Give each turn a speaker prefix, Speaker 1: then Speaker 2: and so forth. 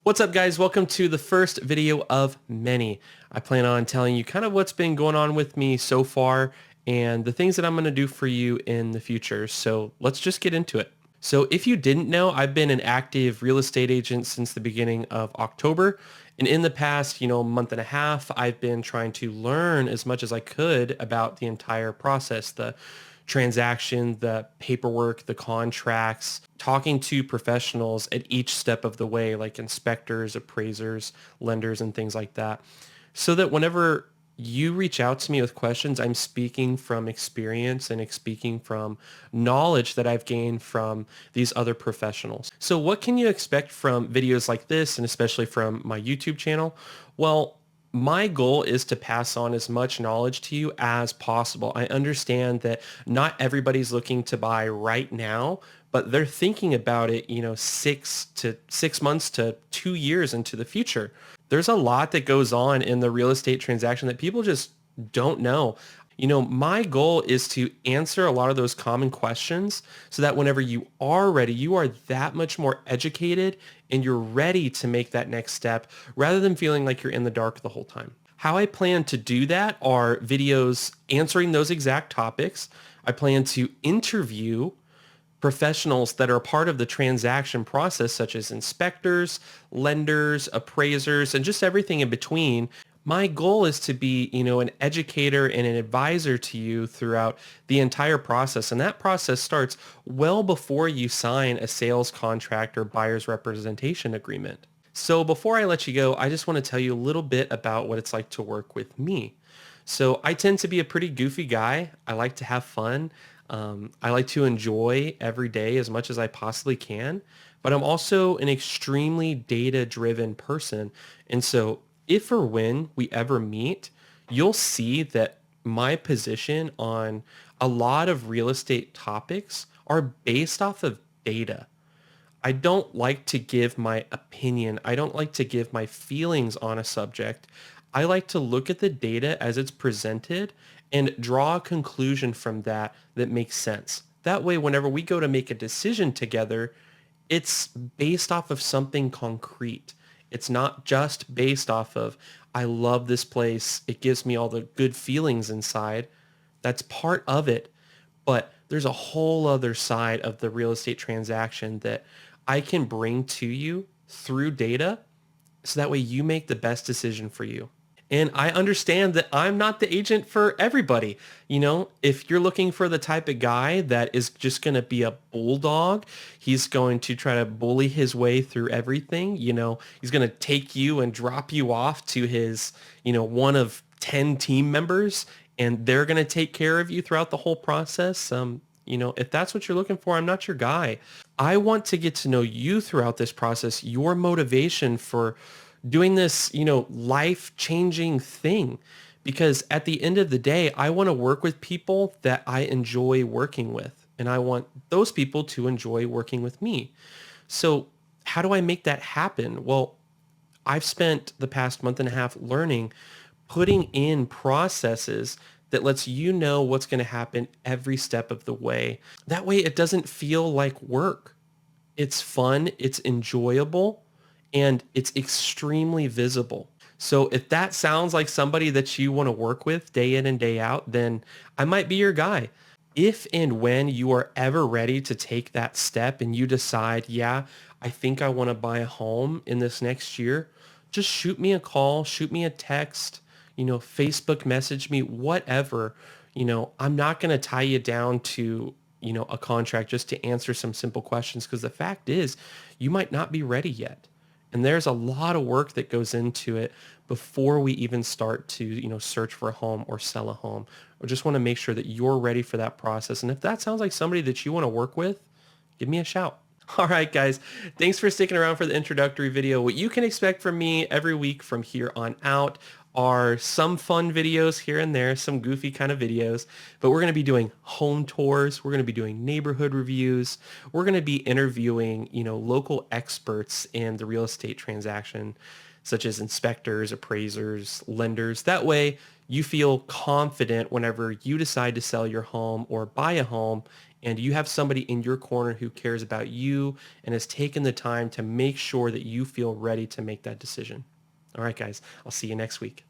Speaker 1: What's up, guys? Welcome to the first video of many. I plan on telling you kind of what's been going on with me so far and the things that I'm going to do for you in the future. So let's just get into it. So if you didn't know, I've been an active real estate agent since the beginning of October. And in the past, month and a half, I've been trying to learn as much as I could about the entire process, the transaction, the paperwork, the contracts, talking to professionals at each step of the way, like inspectors, appraisers, lenders, and things like that. So that whenever you reach out to me with questions, I'm speaking from experience and speaking from knowledge that I've gained from these other professionals. So what can you expect from videos like this, and especially from my YouTube channel? Well, my goal is to pass on as much knowledge to you as possible. I understand that not everybody's looking to buy right now, but they're thinking about it, 6 months to 2 years into the future. There's a lot that goes on in the real estate transaction that people just don't know. My goal is to answer a lot of those common questions so that whenever you are ready, you are that much more educated and you're ready to make that next step rather than feeling like you're in the dark the whole time. How I plan to do that are videos answering those exact topics. I plan to interview professionals that are a part of the transaction process, such as inspectors, lenders, appraisers, and just everything in between. My goal is to be, an educator and an advisor to you throughout the entire process. And that process starts well before you sign a sales contract or buyer's representation agreement. So before I let you go, I just want to tell you a little bit about what it's like to work with me. So I tend to be a pretty goofy guy. I like to have fun. I like to enjoy every day as much as I possibly can, but I'm also an extremely data-driven person. And so if or when we ever meet, you'll see that my position on a lot of real estate topics are based off of data. I don't like to give my opinion. I don't like to give my feelings on a subject. I like to look at the data as it's presented and draw a conclusion from that that makes sense. That way, whenever we go to make a decision together, it's based off of something concrete. It's not just based off of, I love this place. It gives me all the good feelings inside. That's part of it. But there's a whole other side of the real estate transaction that I can bring to you through data so that way you make the best decision for you. And I understand that I'm not the agent for everybody. If you're looking for the type of guy that is just going to be a bulldog, he's going to try to bully his way through everything. He's going to take you and drop you off to his, one of 10 team members, and they're going to take care of you throughout the whole process. If that's what you're looking for, I'm not your guy. I want to get to know you throughout this process, your motivation for doing this, life-changing thing. Because at the end of the day, I want to work with people that I enjoy working with. And I want those people to enjoy working with me. So how do I make that happen? Well, I've spent the past month and a half learning, putting in processes that lets you know what's going to happen every step of the way. That way it doesn't feel like work. It's fun, it's enjoyable, and it's extremely visible. So if that sounds like somebody that you want to work with day in and day out, then I might be your guy. If and when you are ever ready to take that step and you decide, yeah, I think I want to buy a home in this next year, just shoot me a call, shoot me a text, Facebook message me, whatever. I'm not going to tie you down to, a contract just to answer some simple questions, because the fact is you might not be ready yet. And there's a lot of work that goes into it before we even start to, search for a home or sell a home. I just want to make sure that you're ready for that process. And if that sounds like somebody that you want to work with, give me a shout. All right, guys, thanks for sticking around for the introductory video. What you can expect from me every week from here on out are some fun videos here and there, some goofy kind of videos, but we're going to be doing home tours. We're going to be doing neighborhood reviews. We're going to be interviewing, local experts in the real estate transaction, such as inspectors, appraisers, lenders. That way you feel confident whenever you decide to sell your home or buy a home, and you have somebody in your corner who cares about you and has taken the time to make sure that you feel ready to make that decision. All right, guys, I'll see you next week.